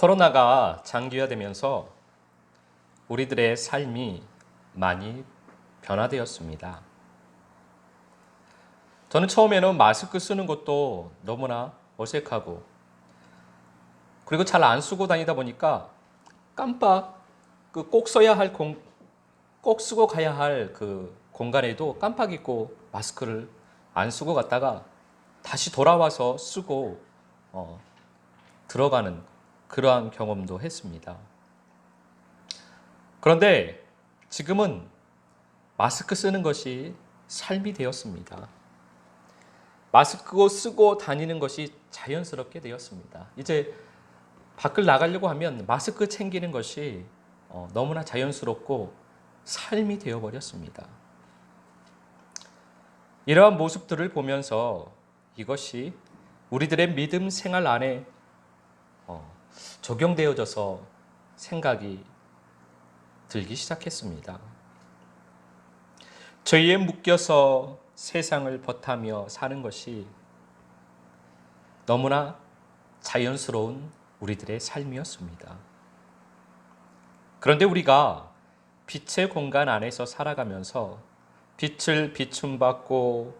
코로나가 장기화되면서 우리들의 삶이 많이 변화되었습니다. 저는 처음에는 마스크 쓰는 것도 너무나 어색하고, 그리고 잘 안 쓰고 다니다 보니까 깜빡 꼭 써야 할 꼭 쓰고 가야 할 그 공간에도 깜빡 잊고 마스크를 안 쓰고 갔다가 다시 돌아와서 쓰고 들어가는 그러한 경험도 했습니다. 그런데 지금은 마스크 쓰는 것이 삶이 되었습니다. 마스크 쓰고 다니는 것이 자연스럽게 되었습니다. 이제 밖을 나가려고 하면 마스크 챙기는 것이 너무나 자연스럽고 삶이 되어버렸습니다. 이러한 모습들을 보면서 이것이 우리들의 믿음 생활 안에 적용되어져서 생각이 들기 시작했습니다. 죄에 묶여서 세상을 버타며 사는 것이 너무나 자연스러운 우리들의 삶이었습니다. 그런데 우리가 빛의 공간 안에서 살아가면서 빛을 비춤받고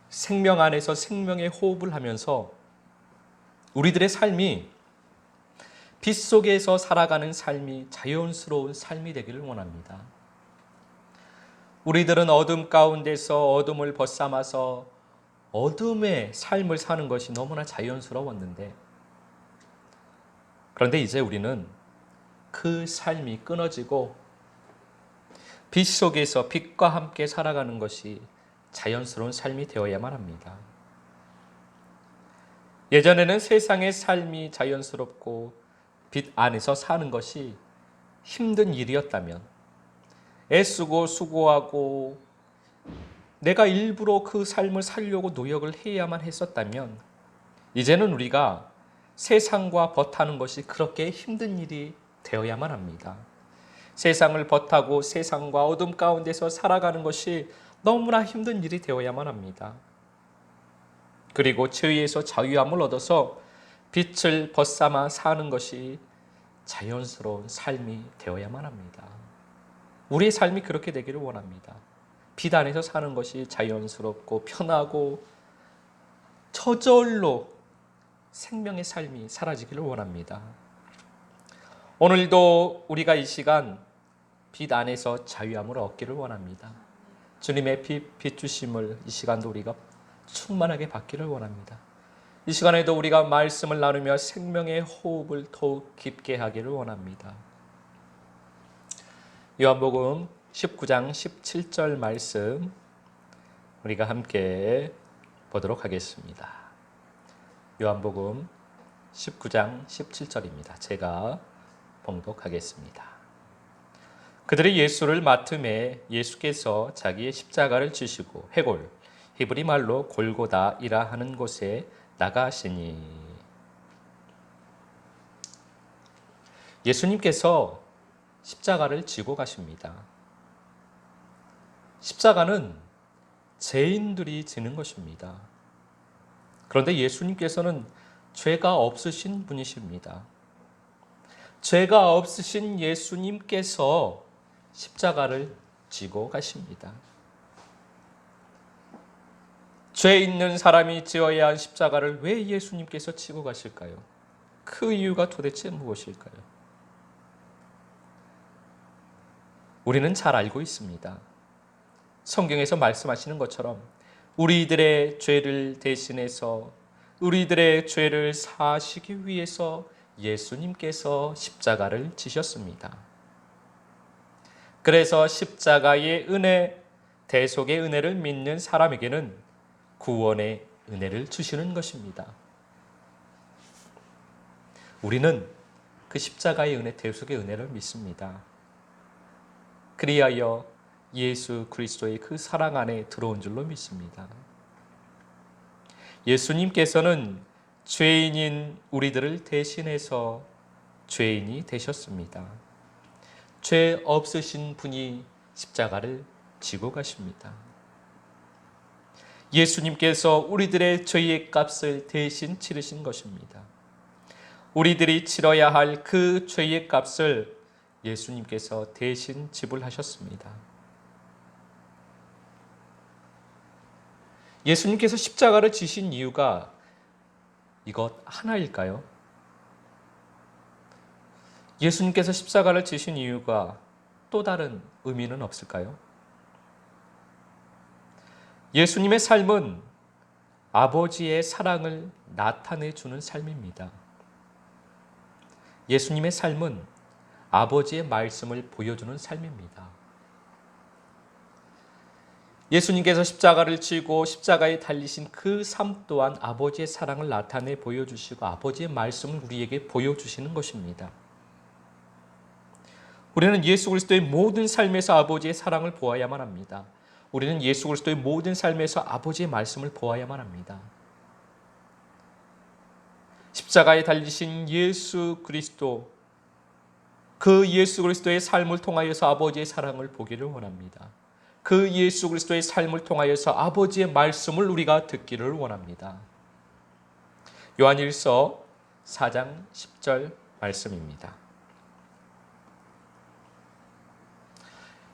생명 안에서 생명의 호흡을 하면서 우리들의 삶이 빛 속에서 살아가는 삶이 자연스러운 삶이 되기를 원합니다. 우리들은 어둠 가운데서 어둠을 벗삼아서 어둠의 삶을 사는 것이 너무나 자연스러웠는데, 그런데 이제 우리는 그 삶이 끊어지고 빛 속에서 빛과 함께 살아가는 것이 자연스러운 삶이 되어야만 합니다. 예전에는 세상의 삶이 자연스럽고 빛 안에서 사는 것이 힘든 일이었다면, 애쓰고 수고하고 내가 일부러 그 삶을 살려고 노력을 해야만 했었다면, 이제는 우리가 세상과 버타는 것이 그렇게 힘든 일이 되어야만 합니다. 세상을 버타고 세상과 어둠 가운데서 살아가는 것이 너무나 힘든 일이 되어야만 합니다. 그리고 죄에서 자유함을 얻어서 빛을 벗삼아 사는 것이 자연스러운 삶이 되어야만 합니다. 우리의 삶이 그렇게 되기를 원합니다. 빛 안에서 사는 것이 자연스럽고 편하고 저절로 생명의 삶이 사라지기를 원합니다. 오늘도 우리가 이 시간 빛 안에서 자유함을 얻기를 원합니다. 주님의 빛 주심을 이 시간도 우리가 충만하게 받기를 원합니다. 이 시간에도 우리가 말씀을 나누며 생명의 호흡을 더욱 깊게 하기를 원합니다. 요한복음 19장 17절 말씀 우리가 함께 보도록 하겠습니다. 요한복음 19장 17절입니다. 제가 봉독하겠습니다. 그들이 예수를 맡음에 예수께서 자기의 십자가를 지시고 회골, 히브리 말로 골고다이라 하는 곳에 나가시니. 예수님께서 십자가를 지고 가십니다. 십자가는 죄인들이 지는 것입니다. 그런데 예수님께서는 죄가 없으신 분이십니다. 죄가 없으신 예수님께서 십자가를 지고 가십니다. 죄 있는 사람이 지어야 할 십자가를 왜 예수님께서 지고 가실까요? 그 이유가 도대체 무엇일까요? 우리는 잘 알고 있습니다. 성경에서 말씀하시는 것처럼 우리들의 죄를 대신해서 우리들의 죄를 사하시기 위해서 예수님께서 십자가를 지셨습니다. 그래서 십자가의 은혜, 대속의 은혜를 믿는 사람에게는 구원의 은혜를 주시는 것입니다. 우리는 그 십자가의 은혜, 대속의 은혜를 믿습니다. 그리하여 예수 그리스도의 그 사랑 안에 들어온 줄로 믿습니다. 예수님께서는 죄인인 우리들을 대신해서 죄인이 되셨습니다. 죄 없으신 분이 십자가를 지고 가십니다. 예수님께서 우리들의 죄의 값을 대신 치르신 것입니다. 우리들이 치러야 할 그 죄의 값을 예수님께서 대신 지불하셨습니다. 예수님께서 십자가를 지신 이유가 이것 하나일까요? 예수님께서 십자가를 지신 이유가 또 다른 의미는 없을까요? 예수님의 삶은 아버지의 사랑을 나타내 주는 삶입니다. 예수님의 삶은 아버지의 말씀을 보여주는 삶입니다. 예수님께서 십자가를 지고 십자가에 달리신 그 삶 또한 아버지의 사랑을 나타내 보여주시고 아버지의 말씀을 우리에게 보여주시는 것입니다. 우리는 예수 그리스도의 모든 삶에서 아버지의 사랑을 보아야만 합니다. 우리는 예수 그리스도의 모든 삶에서 아버지의 말씀을 보아야만 합니다. 십자가에 달리신 예수 그리스도, 그 예수 그리스도의 삶을 통하여서 아버지의 사랑을 보기를 원합니다. 그 예수 그리스도의 삶을 통하여서 아버지의 말씀을 우리가 듣기를 원합니다. 요한일서 4장 10절 말씀입니다.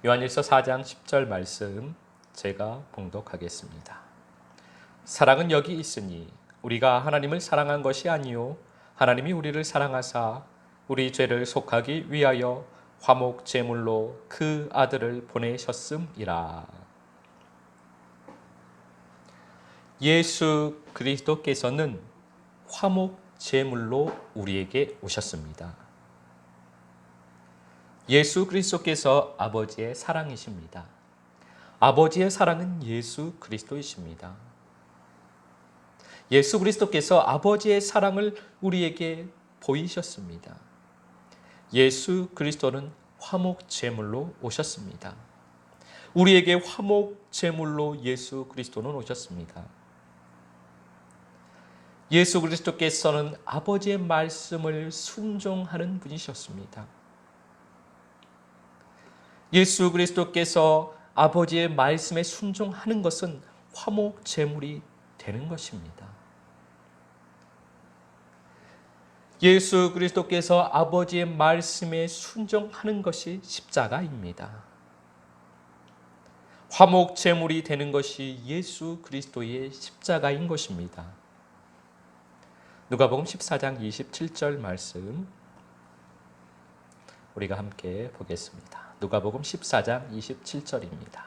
요한일서 4장 10절 말씀 제가 봉독하겠습니다. 사랑은 여기 있으니 우리가 하나님을 사랑한 것이 아니요 하나님이 우리를 사랑하사 우리 죄를 속하기 위하여 화목 제물로 그 아들을 보내셨음이라. 예수 그리스도께서는 화목 제물로 우리에게 오셨습니다. 예수 그리스도께서 아버지의 사랑이십니다. 아버지의 사랑은 예수 그리스도이십니다. 예수 그리스도께서 아버지의 사랑을 우리에게 보이셨습니다. 예수 그리스도는 화목 제물로 오셨습니다. 우리에게 화목 제물로 예수 그리스도는 오셨습니다. 예수 그리스도께서는 아버지의 말씀을 순종하는 분이셨습니다. 예수 그리스도께서 아버지의 말씀에 순종하는 것은 화목 제물이 되는 것입니다. 예수 그리스도께서 아버지의 말씀에 순종하는 것이 십자가입니다. 화목 제물이 되는 것이 예수 그리스도의 십자가인 것입니다. 누가복음 14장 27절 말씀 우리가 함께 보겠습니다. 누가복음 14장 27절입니다.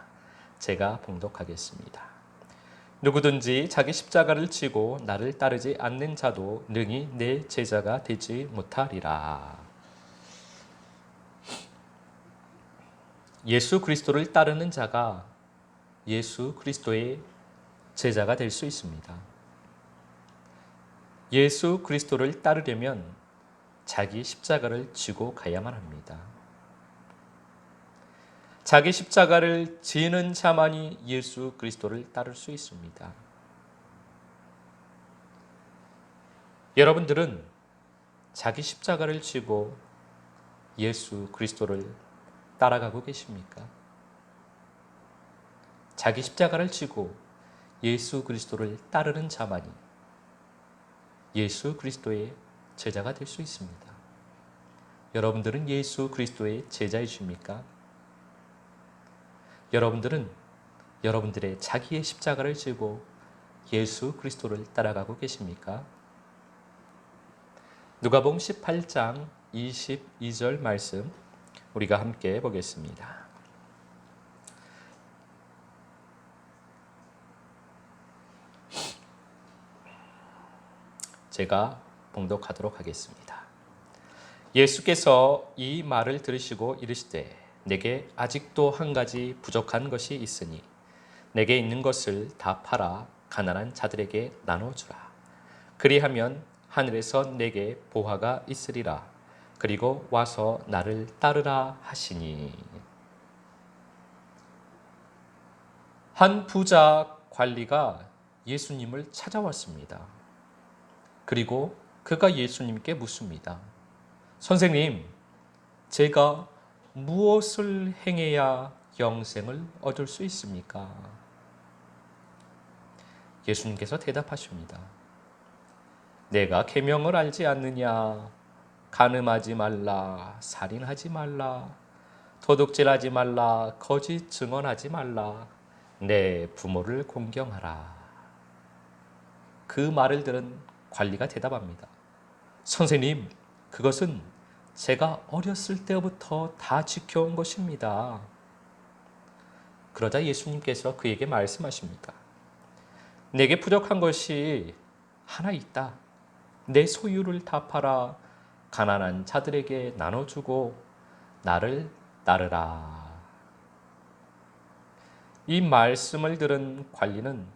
제가 봉독하겠습니다. 누구든지 자기 십자가를 지고 나를 따르지 않는 자도 능히 내 제자가 되지 못하리라. 예수 그리스도를 따르는 자가 예수 그리스도의 제자가 될 수 있습니다. 예수 그리스도를 따르려면 자기 십자가를 지고 가야만 합니다. 자기 십자가를 지는 자만이 예수 그리스도를 따를 수 있습니다. 여러분들은 자기 십자가를 지고 예수 그리스도를 따라가고 계십니까? 자기 십자가를 지고 예수 그리스도를 따르는 자만이 예수 그리스도의 제자가 될 수 있습니다. 여러분들은 예수 그리스도의 제자이십니까? 여러분들은 여러분들의 자기의 십자가를 지고 예수 그리스도를 따라가고 계십니까? 누가복음 18장 22절 말씀 우리가 함께 보겠습니다. 제가 봉독하도록 하겠습니다. 예수께서 이 말을 들으시고 이르시되 내게 아직도 한 가지 부족한 것이 있으니 내게 있는 것을 다 팔아 가난한 자들에게 나눠주라. 그리하면 하늘에서 내게 보화가 있으리라. 그리고 와서 나를 따르라 하시니. 한 부자 관리가 예수님을 찾아왔습니다. 그리고 그가 예수님께 묻습니다. 선생님, 제가 무엇을 행해야 영생을 얻을 수 있습니까? 예수님께서 대답하십니다. 내가 계명을 알지 않느냐? 간음하지 말라, 살인하지 말라, 도둑질하지 말라, 거짓 증언하지 말라, 내 부모를 공경하라. 그 말을 들은 관리가 대답합니다. 선생님, 그것은 제가 어렸을 때부터 다 지켜온 것입니다. 그러자 예수님께서 그에게 말씀하십니다. 내게 부족한 것이 하나 있다. 내 소유를 다 팔아 가난한 자들에게 나눠주고 나를 따르라. 이 말씀을 들은 관리는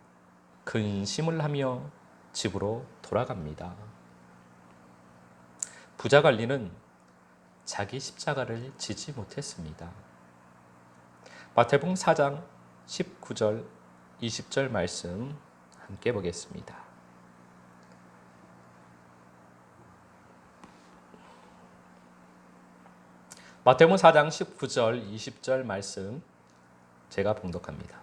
근심을 하며 집으로 돌아갑니다. 부자 관리는 자기 십자가를 지지 못했습니다. 마태복음 4장 19절 20절 말씀 함께 보겠습니다. 마태복음 4장 19절 20절 말씀 제가 봉독합니다.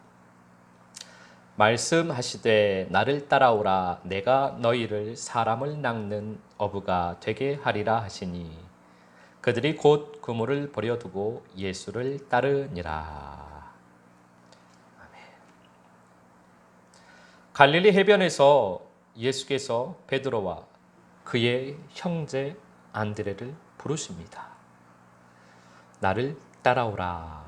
말씀하시되 나를 따라오라 내가 너희를 사람을 낚는 어부가 되게 하리라 하시니 그들이 곧 그물을 버려두고 예수를 따르니라. 아멘. 갈릴리 해변에서 예수께서 베드로와 그의 형제 안드레를 부르십니다. 나를 따라오라.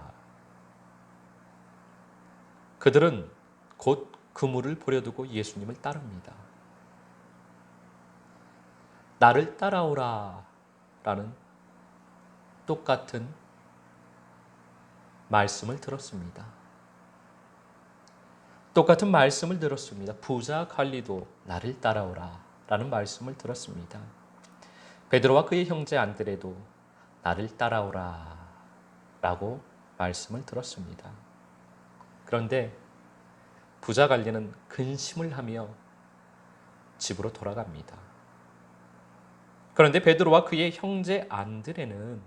그들은 곧 그물을 버려두고 예수님을 따릅니다. 나를 따라오라 라는 똑같은 말씀을 들었습니다. 똑같은 말씀을 들었습니다. 부자 관리도 나를 따라오라 라는 말씀을 들었습니다. 베드로와 그의 형제 안드레도 나를 따라오라 라고 말씀을 들었습니다. 그런데 부자 관리는 근심을 하며 집으로 돌아갑니다. 그런데 베드로와 그의 형제 안드레는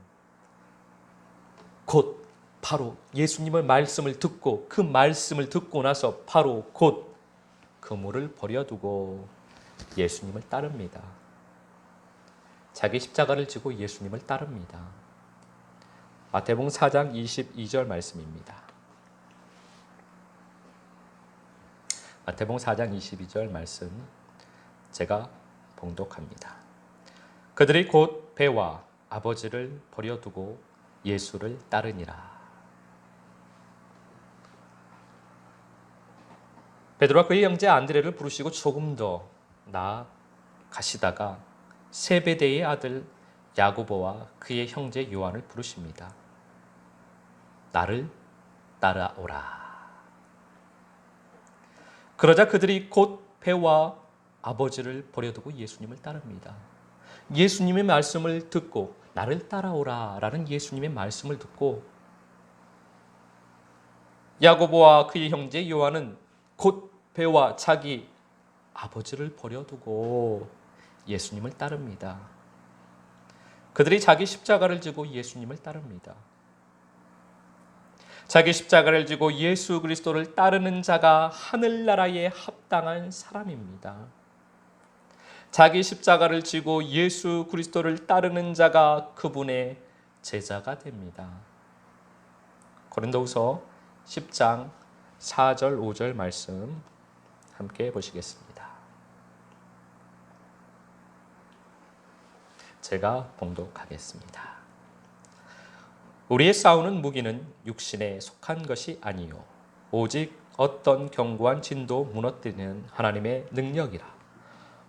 곧 바로 예수님의 말씀을 듣고 그 말씀을 듣고 나서 바로 곧 그물을 버려두고 예수님을 따릅니다. 자기 십자가를 지고 예수님을 따릅니다. 마태복음 4장 22절 말씀입니다. 마태복음 4장 22절 말씀 제가 봉독합니다. 그들이 곧 배와 아버지를 버려두고 예수를 따르니라. 베드로와 그의 형제 안드레를 부르시고 조금 더 나아가시다가 세베대의 아들 야고보와 그의 형제 요한을 부르십니다. 나를 따라오라. 그러자 그들이 곧 배와 아버지를 버려두고 예수님을 따릅니다. 예수님의 말씀을 듣고 나를 따라오라 라는 예수님의 말씀을 듣고 야고보와 그의 형제 요한은 곧 배와 자기 아버지를 버려두고 예수님을 따릅니다. 그들이 자기 십자가를 지고 예수님을 따릅니다. 자기 십자가를 지고 예수 그리스도를 따르는 자가 하늘나라에 합당한 사람입니다. 자기 십자가를 지고 예수 그리스도를 따르는 자가 그분의 제자가 됩니다. 고린도후서 10장 4절 5절 말씀 함께 보시겠습니다. 제가 봉독하겠습니다. 우리의 싸우는 무기는 육신에 속한 것이 아니요 오직 어떤 견고한 진도 무너뜨리는 하나님의 능력이라.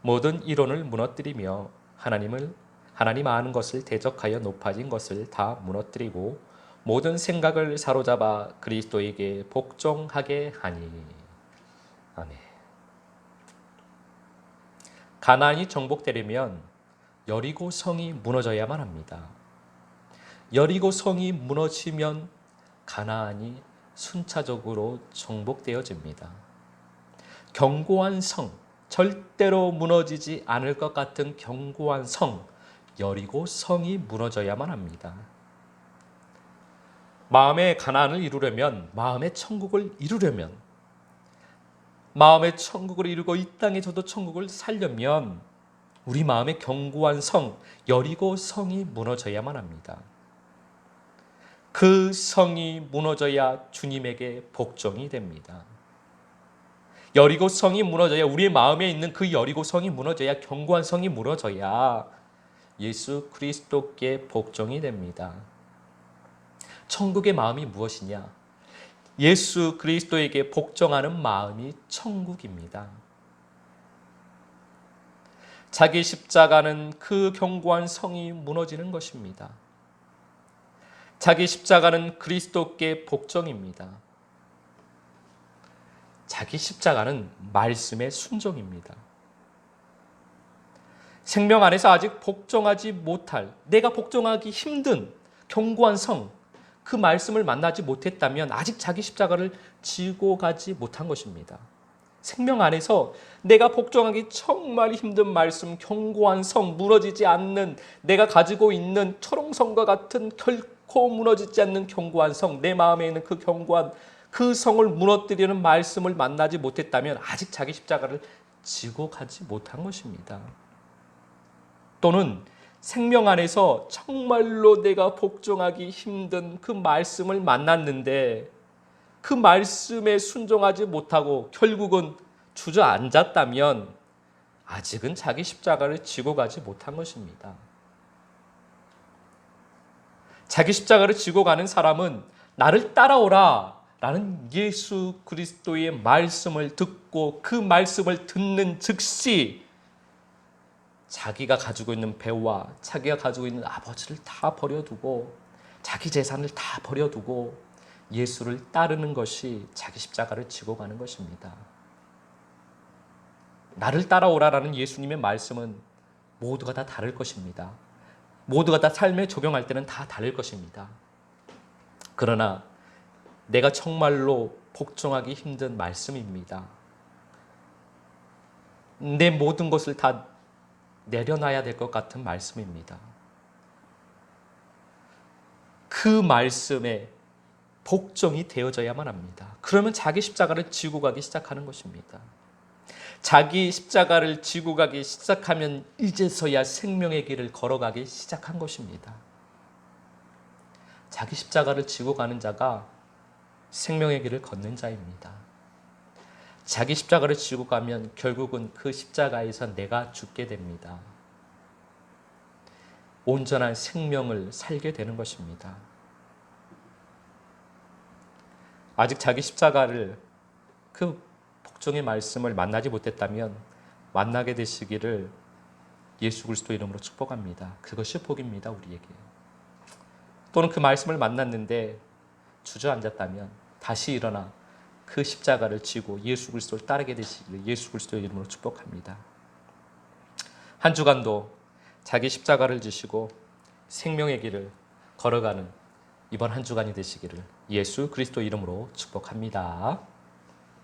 모든 이론을 무너뜨리며 하나님 아는 것을 대적하여 높아진 것을 다 무너뜨리고 모든 생각을 사로잡아 그리스도에게 복종하게 하니. 아멘. 가나안이 정복되려면 여리고 성이 무너져야만 합니다. 여리고 성이 무너지면 가나안이 순차적으로 정복되어집니다. 견고한 성, 절대로 무너지지 않을 것 같은 견고한 성, 여리고 성이 무너져야만 합니다. 마음의 가나안을 이루려면, 마음의 천국을 이루려면, 마음의 천국을 이루고 이 땅에 저도 천국을 살려면 우리 마음의 견고한 성, 여리고 성이 무너져야만 합니다. 그 성이 무너져야 주님에게 복종이 됩니다. 여리고 성이 무너져야, 우리의 마음에 있는 그 여리고 성이 무너져야, 견고한 성이 무너져야 예수 그리스도께 복종이 됩니다. 천국의 마음이 무엇이냐? 예수 그리스도에게 복종하는 마음이 천국입니다. 자기 십자가는 그 견고한 성이 무너지는 것입니다. 자기 십자가는 그리스도께 복종입니다. 자기 십자가는 말씀의 순종입니다. 생명 안에서 아직 복종하지 못할, 내가 복종하기 힘든 견고한 성, 그 말씀을 만나지 못했다면 아직 자기 십자가를 지고 가지 못한 것입니다. 생명 안에서 내가 복종하기 정말 힘든 말씀, 견고한 성, 무너지지 않는, 내가 가지고 있는 초롱성과 같은 결코 무너지지 않는 견고한 성, 내 마음에 있는 그 견고한 그 성을 무너뜨리는 말씀을 만나지 못했다면 아직 자기 십자가를 지고 가지 못한 것입니다. 또는 생명 안에서 정말로 내가 복종하기 힘든 그 말씀을 만났는데 그 말씀에 순종하지 못하고 결국은 주저앉았다면 아직은 자기 십자가를 지고 가지 못한 것입니다. 자기 십자가를 지고 가는 사람은 나를 따라오라 라는 예수 그리스도의 말씀을 듣고 그 말씀을 듣는 즉시 자기가 가지고 있는 배와 자기가 가지고 있는 아버지를 다 버려두고 자기 재산을 다 버려두고 예수를 따르는 것이 자기 십자가를 지고 가는 것입니다. 나를 따라오라라는 예수님의 말씀은 모두가 다 다를 것입니다. 모두가 다 삶에 적용할 때는 다 다를 것입니다. 그러나 내가 정말로 복종하기 힘든 말씀입니다. 내 모든 것을 다 내려놔야 될 것 같은 말씀입니다. 그 말씀에 복종이 되어져야만 합니다. 그러면 자기 십자가를 지고 가기 시작하는 것입니다. 자기 십자가를 지고 가기 시작하면 이제서야 생명의 길을 걸어가기 시작한 것입니다. 자기 십자가를 지고 가는 자가 생명의 길을 걷는 자입니다. 자기 십자가를 지고 가면 결국은 그 십자가에서 내가 죽게 됩니다. 온전한 생명을 살게 되는 것입니다. 아직 자기 십자가를, 그 복종의 말씀을 만나지 못했다면 만나게 되시기를 예수 그리스도 이름으로 축복합니다. 그것이 복입니다, 우리에게. 또는 그 말씀을 만났는데 주저앉았다면 다시 일어나 그 십자가를 지고 예수 그리스도를 따르게 되시기를 예수 그리스도의 이름으로 축복합니다. 한 주간도 자기 십자가를 지시고 생명의 길을 걸어가는 이번 한 주간이 되시기를 예수 그리스도 이름으로 축복합니다.